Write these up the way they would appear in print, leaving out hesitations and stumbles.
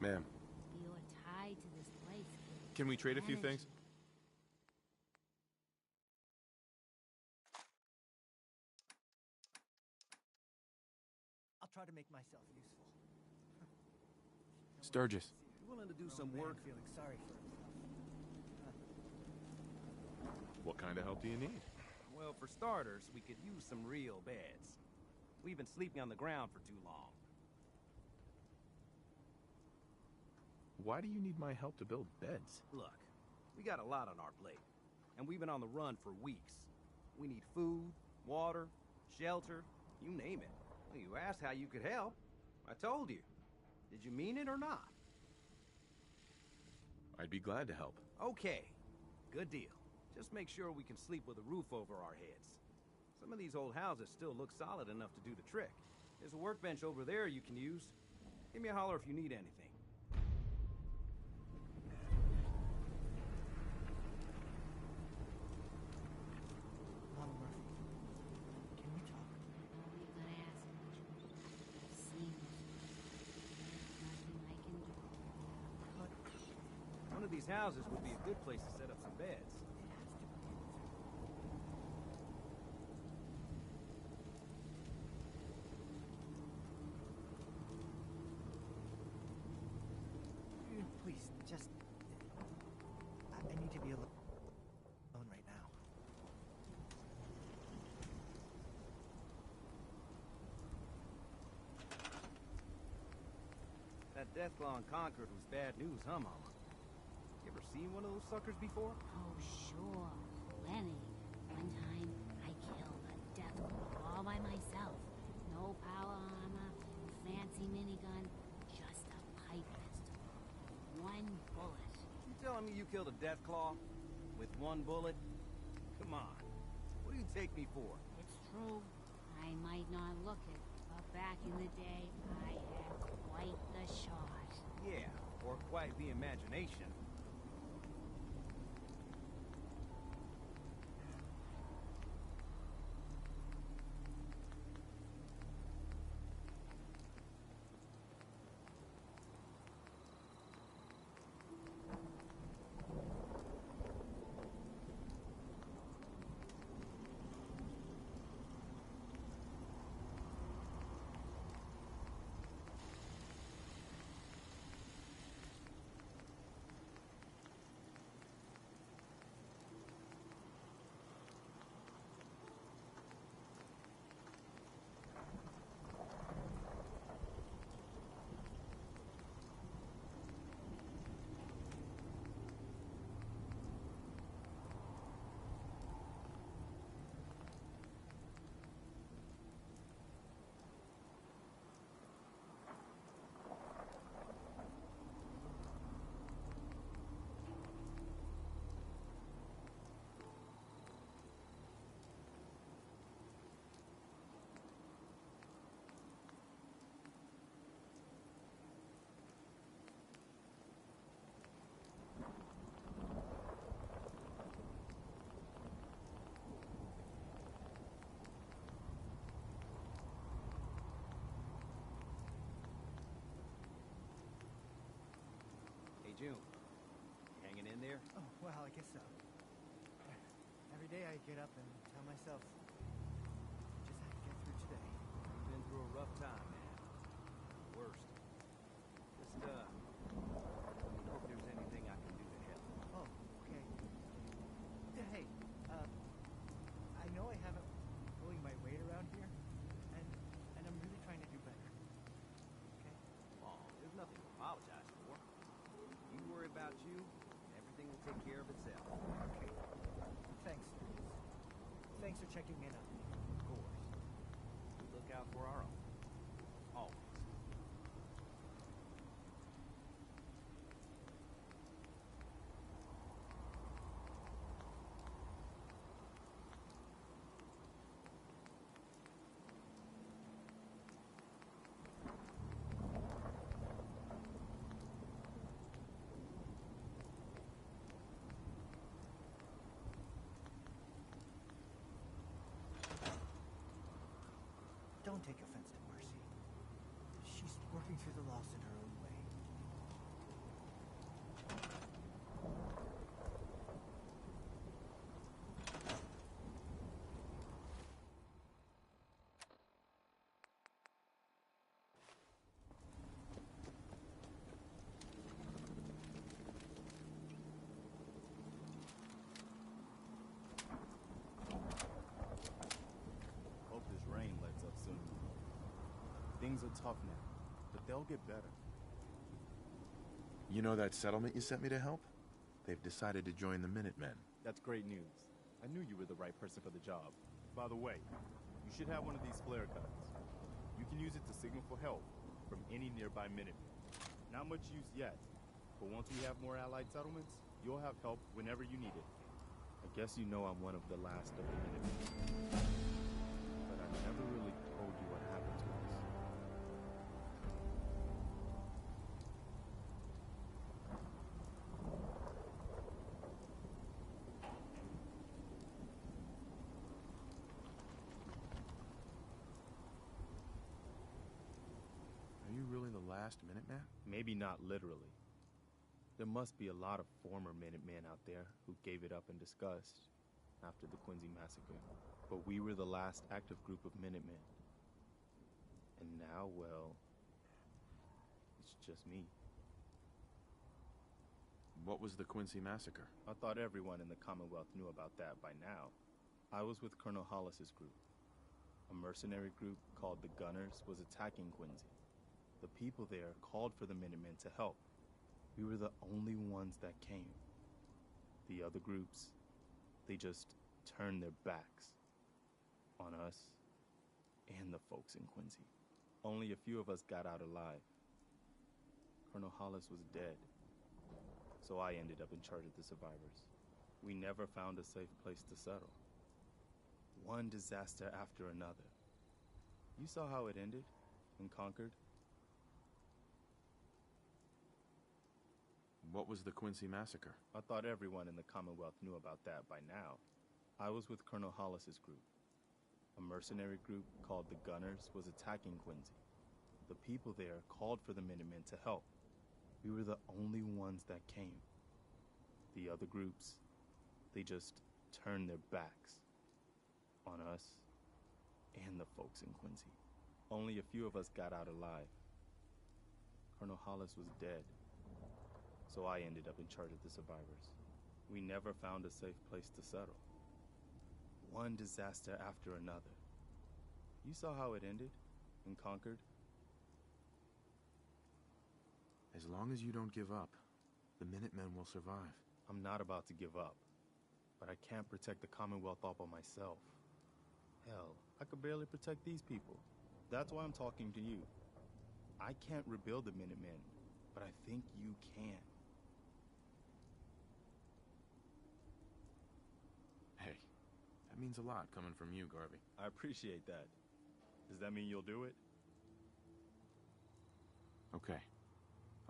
Ma'am, You're tied to this place, kid. can we trade a few Manage things? it. I'll try to make myself useful. Sturgis. You willing to do Grown some man work? feeling sorry for himself. What kind of help do you need? Well, for starters, we could use some real beds. We've been sleeping on the ground for too long. Why do you need my help to build beds? Look, we got a lot on our plate, and we've been on the run for weeks. We need food, water, shelter, you name it. Well, you asked how you could help. I told you. Did you mean it or not? I'd be glad to help. Okay, good deal. Just make sure we can sleep with a roof over our heads. Some of these old houses still look solid enough to do the trick. There's a workbench over there you can use. Give me a holler if you need anything. Mama Murphy, can we talk? All you gotta ask much. I've seen it. There's nothing I can do. But One of these houses would be a good place to set up some beds. please, just... I need to be alone right now. That Deathclaw in Concord was bad news, huh, Mama? You ever seen one of those suckers before? Oh, sure. Plenty. One time, I killed a Deathclaw all by myself. No power armor, fancy minigun, just a pipe pistol. One bullet. You telling me you killed a Deathclaw? With one bullet? Come on. What do you take me for? It's true. I might not look it, but back in the day, I had quite the shot. Yeah, or quite the imagination. Hey, June. Hanging in there? Oh, well, I guess so. Every day I get up and tell myself, just have to get through today. You've been through a rough time, man. Worst. Just, let me know if there's anything I can do to help. Oh, okay. Hey, I know I haven't been pulling my weight around here, and I'm really trying to do better. Okay? Oh, there's nothing to apologize for. You worry about you, and everything will take care of itself. Okay. Thanks. Thanks for checking in on me. Of course. We look out for our own. Always. Don't take offense to Mercy. She's working through the loss in her own way. tough now, but they'll get better. You know that settlement you sent me to help? They've decided to join the Minutemen. That's great news. I knew you were the right person for the job. By the way, you should have one of these flare guns. You can use it to signal for help from any nearby Minutemen. Not much use yet, but once we have more allied settlements, you'll have help whenever you need it. I guess you know I'm one of the last of the Minutemen. But I never really told you what happened to us. Are you really the last Minuteman? Maybe not literally. There must be a lot of former Minutemen out there who gave it up in disgust after the Quincy Massacre. But we were the last active group of Minutemen. And now, well, it's just me. What was the Quincy Massacre? I thought everyone in the Commonwealth knew about that by now. I was with Colonel Hollis's group. A mercenary group called the Gunners was attacking Quincy. The people there called for the Minutemen to help. We were the only ones that came. The other groups, they just turned their backs on us and the folks in Quincy. Only a few of us got out alive. Colonel Hollis was dead, so I ended up in charge of the survivors. We never found a safe place to settle. One disaster after another. You saw how it ended in Concord? What was the Quincy Massacre? I thought everyone in the Commonwealth knew about that by now. I was with Colonel Hollis's group. A mercenary group called the Gunners was attacking Quincy. The people there called for the Minutemen to help. We were the only ones that came. The other groups, they just turned their backs on us and the folks in Quincy. Only a few of us got out alive. Colonel Hollis was dead, so I ended up in charge of the survivors. We never found a safe place to settle. One disaster after another. You saw how it ended in Concord? As long as you don't give up, the Minutemen will survive. I'm not about to give up, but I can't protect the Commonwealth all by myself. Hell, I could barely protect these people. That's why I'm talking to you. I can't rebuild the Minutemen, but I think you can. Hey, that means a lot coming from you, Garvey. I appreciate that. Does that mean you'll do it? Okay,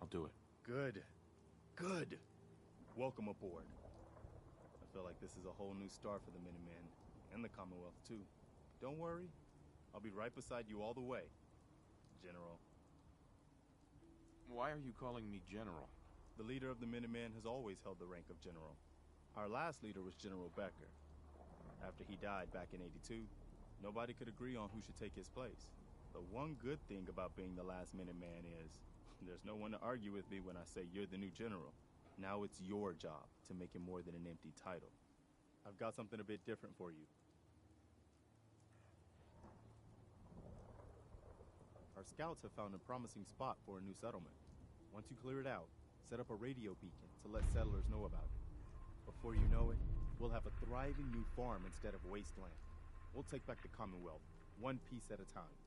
I'll do it. Good. Good. Welcome aboard. I feel like this is a whole new start for the Minutemen, and the Commonwealth too. Don't worry, I'll be right beside you all the way, General. Why are you calling me General? The leader of the Minutemen has always held the rank of General. Our last leader was General Becker. After he died back in '82, nobody could agree on who should take his place. The one good thing about being the last Minuteman is there's no one to argue with me when I say you're the new general. Now it's your job to make it more than an empty title. I've got something a bit different for you. Our scouts have found a promising spot for a new settlement. Once you clear it out, set up a radio beacon to let settlers know about it. Before you know it, we'll have a thriving new farm instead of wasteland. We'll take back the Commonwealth, one piece at a time.